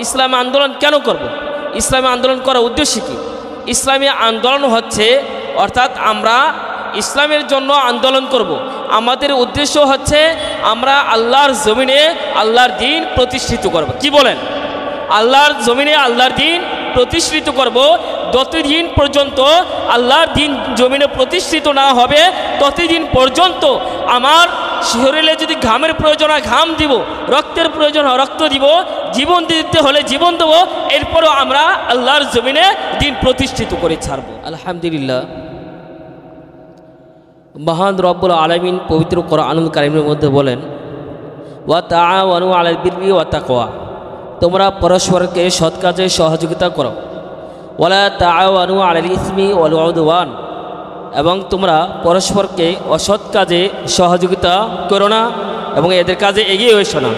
ইসলামী আন্দোলন কেন করব। ইসলামী আন্দোলন করার উদ্দেশ্য কী? ইসলামী আন্দোলন হচ্ছে অর্থাৎ আমরা ইসলামের জন্য আন্দোলন করব। আমাদের উদ্দেশ্য হচ্ছে আমরা আল্লাহর জমিনে আল্লাহর দ্বীন প্রতিষ্ঠিত করব। কি বলেন? আল্লাহর জমিনে আল্লাহর দ্বীন প্রতিষ্ঠিত করব। যতদিন পর্যন্ত আল্লাহর দ্বীন জমিনে প্রতিষ্ঠিত না হবে ততদিন পর্যন্ত আমার শরীরে যদি ঘামের প্রয়োজন হয় ঘাম দিব, রক্তের প্রয়োজন হয় রক্ত দিব, জীবন দিতে হলে জীবন দেব, এরপরও আমরা আল্লাহর জমিনে দ্বীন প্রতিষ্ঠিত করে ছাড়ব। আলহামদুলিল্লাহ, মহান রব্বুল আলামিন পবিত্র কোরআনুল কারীমের মধ্যে বলেন, ওয়া তাআওয়ানু আলাল বিররি ওয়া তাকওয়া, তোমরা পরস্পরকে সৎ কাজে সহযোগিতা করো। ওয়ালা তাআওয়ানু আলাল ইসমি ওয়াল উদওয়ান, এবং তোমরা পরস্পরকে অসৎ কাজে সহযোগিতা করো না এবং এদের কাজে এগিয়ে এসো না।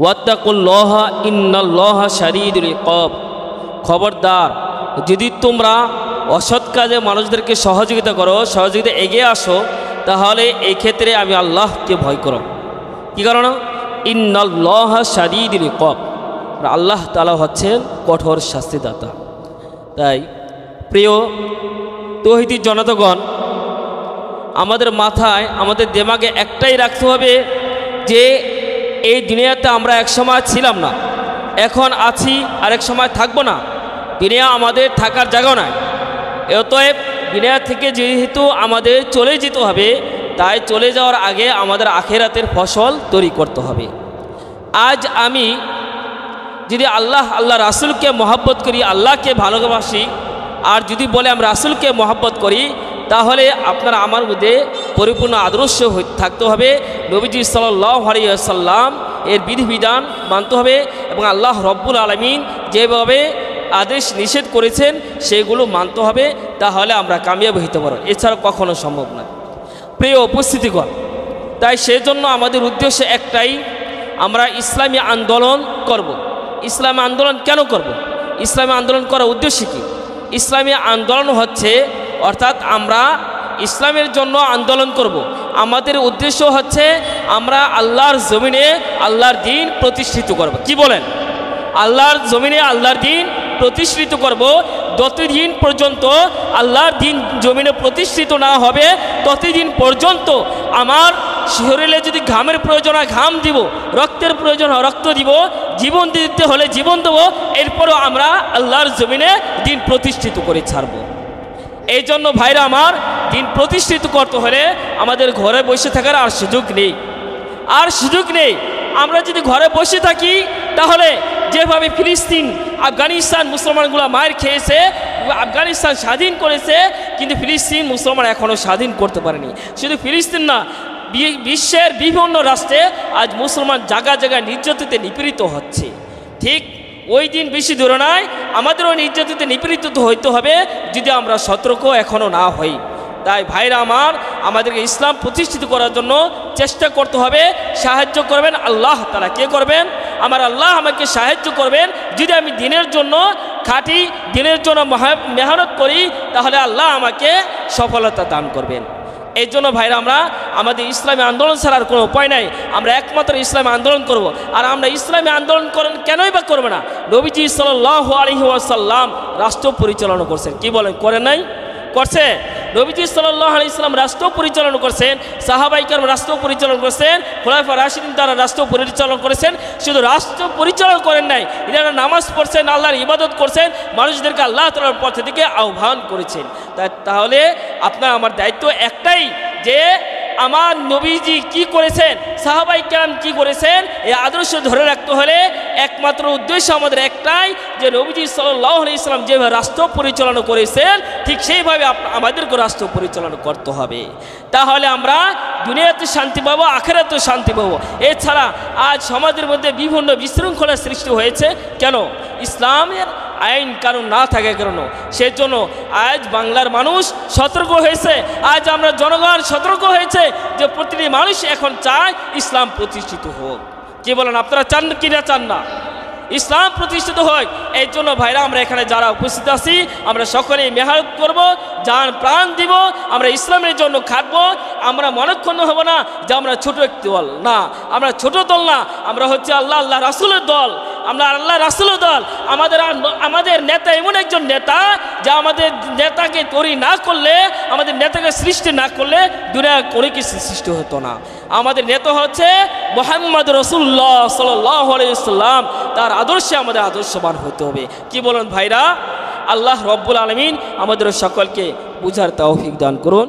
ওয়াত্তাকুল্লাহা ইন্নাল্লাহা শাদীদুল ইকাব, খবরদার যদি তোমরা অসৎ কাজে মানুষদেরকে সহযোগিতা করো, সহযোগিতা এগিয়ে আসো, তাহলে এই ক্ষেত্রে আমি আল্লাহকে ভয় করো। কী কারণ? ইন্নাল্লাহা শাদীদুল ইকাব, আল্লাহ তাআলা হচ্ছেন কঠোর শাস্তিদাতা। তাই প্রিয় তৌহিদি জনতাগণ, আমাদের মাথায় আমাদের দিমাগে একটাই রাখতে হবে যে এই দুনিয়াতে আমরা এক সময় ছিলাম না, এখন আছি, আর এক সময় থাকবো না। দুনিয়া আমাদের থাকার জায়গা নয়। অতএব দুনিয়া থেকে যেহেতু আমাদের চলে যেতে হবে, তাই চলে যাওয়ার আগে আমাদের আখিরাতের ফসল তৈরি করতে হবে। আজ আমি যদি আল্লাহ রাসূলকে মহব্বত করি, আল্লাহকে ভালোবাসি, আর যদি বলে আমরা রাসূলকে মহব্বত করি, তাহলে আপনারা আমার মধ্যে পরিপূর্ণ আদর্শ থাকতে হবে। নবীজি সাল্লাল্লাহু আলাইহি ওয়াসাল্লাম এর বিধিবিধান মানতে হবে এবং আল্লাহ রব্বুল আলামিন যেভাবে আদেশ নিষেধ করেছেন সেগুলো মানতে হবে, তাহলে আমরা কামিয়াব হতে পারব। এছাড়া কখনো সম্ভব নয়। প্রিয় উপস্থিতিগণ, তাই সেজন্য আমাদের উদ্দেশ্য একটাই, আমরা ইসলামী আন্দোলন করব। ইসলামী আন্দোলন কেন করব? ইসলামী আন্দোলন করার উদ্দেশ্য কী? ইসলামী আন্দোলন হচ্ছে অর্থাৎ আমরা ইসলামের জন্য আন্দোলন করব। আমাদের উদ্দেশ্য হচ্ছে আমরা আল্লাহর জমিনে আল্লাহর দ্বীন প্রতিষ্ঠিত করব। কি বলেন? আল্লাহর জমিনে আল্লাহর দ্বীন প্রতিষ্ঠিত করব। যতদিন পর্যন্ত আল্লাহর দ্বীন জমিনে প্রতিষ্ঠিত না হবে ততদিন পর্যন্ত আমার শরীরে যদি ঘামের প্রয়োজন হয় ঘাম দিব, রক্তের প্রয়োজন হয় রক্ত দিব, জীবন দিতে হলে জীবন দেবো, এরপরও আমরা আল্লাহর জমিনে দ্বীন প্রতিষ্ঠিত করে ছাড়ব। এই জন্য ভাইরা আমার, দ্বীন প্রতিষ্ঠিত করতে হলে আমাদের ঘরে বসে থাকার আর সুযোগ নেই, আর সুযোগ নেই। আমরা যদি ঘরে বসে থাকি তাহলে যেভাবে ফিলিস্তিন, আফগানিস্তান মুসলমানগুলো মায়ের খেয়েছে, আফগানিস্তান স্বাধীন করেছে, কিন্তু ফিলিস্তিন মুসলমান এখনও স্বাধীন করতে পারেনি। শুধু ফিলিস্তিন না, বিশ্বের বিভিন্ন রাষ্ট্রে আজ মুসলমান জায়গায় জায়গায় নির্যাতিতে নিপীড়িত হচ্ছে। ঠিক ওই দিন বেশি দূরে নয়, আমাদেরও নির্যাতিতে নিপীড়িত হইতে হবে যদি আমরা সতর্ক এখনও না হই। তাই ভাইরা আমার, আমাদেরকে ইসলাম প্রতিষ্ঠিত করার জন্য চেষ্টা করতে হবে। সাহায্য করবেন আল্লাহ তাআলা। কে করবেন? আমার আল্লাহ আমাকে সাহায্য করবেন। যদি আমি দিনের জন্য খাটি, দিনের জন্য মেহনত করি, তাহলে আল্লাহ আমাকে সফলতা দান করবেন। এই জন্য ভাইরা আমরা আমাদের ইসলামী আন্দোলন ছাড়ার কোনো উপায় নাই। আমরা একমাত্র ইসলামী আন্দোলন করব। আর আমরা ইসলামী আন্দোলন কেনই বা করবো না? নবীজি সাল্লাল্লাহু আলাইহি ওয়াসাল্লাম রাষ্ট্র পরিচালনা করছেন। কি বলেন? করে নাই? করছে। নবীজি সাল্লাল্লাহু আলাইহি ওয়াসাল্লাম রাষ্ট্র পরিচালনা করছেন, সাহাবায়ে কেরাম রাষ্ট্র পরিচালনা করছেন, খোলাফা রাশিদিন তারা রাষ্ট্র পরিচালনা করেছেন। শুধু রাষ্ট্র পরিচালনা করেন নাই, এনারা নামাজ পড়ছেন, আল্লাহর ইবাদত করছেন, মানুষদেরকে আল্লাহ তাআলার পথ থেকে আহ্বান করেছেন। তাহলে আপনার আমার দায়িত্ব একটাই যে আমার নবীজি কি করেছেন, সাহাবায়ে কেরাম কি করেছেন, এই আদর্শ ধরে রাখতে হলে একমাত্র উদ্দেশ্য আমাদের একটাই, যে নবীজি সাল্লাল্লাহু আলাইহি ওয়াসাল্লাম যেভাবে রাষ্ট্র পরিচালনা করেছেন ঠিক সেইভাবে আমাদেরকে রাষ্ট্র পরিচালনা করতে হবে। তাহলে আমরা দুনিয়াতে শান্তি পাবো, আখিরাতেও শান্তি পাবো। এছাড়া আজ সমাজের মধ্যে বিভিন্ন বিশৃঙ্খলার সৃষ্টি হয়েছে কেন? ইসলামের আইন কানুন না থাকার কারণে। সেজন্য আজ বাংলার মানুষ সতর্ক হয়েছে, আজ আমরা জনগণ সতর্ক হয়েছে যে প্রতিটি মানুষ এখন চায় ইসলাম প্রতিষ্ঠিত হোক। কি বলেন? আপনারা চান কি না চান না? ইসলাম প্রতিষ্ঠিত হয়। এই জন্য ভাইরা আমরা এখানে যারা উপস্থিত আছি আমরা সকলেই মেহনত করব, জান প্রাণ দিব, আমরা ইসলামের জন্য খাটবো। আমরা মনক্ষুণ্ণ হব না যে আমরা ছোট একটি দল, না আমরা ছোট দল না, আমরা হচ্ছে আল্লাহ রাসূলের দল, আমরা আল্লাহ রাসূলের দল। আমাদের নেতা এমন একজন নেতা যা আমাদের নেতাকে তৈরি না করলে, আমাদের নেতাকে সৃষ্টি না করলে দুনিয়ায় কোনো কিছু সৃষ্টি হতো না। আমাদের নেতা হচ্ছে মুহাম্মদ রাসূলুল্লাহ সাল্লাল্লাহু আলাইহি ওয়াসাল্লাম, তার আদর্শে আমাদের আদর্শবান হতে হবে। কি বলেন ভাইরা? আল্লাহ রব্বুল আলামিন আমাদের সকলকে বুঝার তৌফিক দান করুন।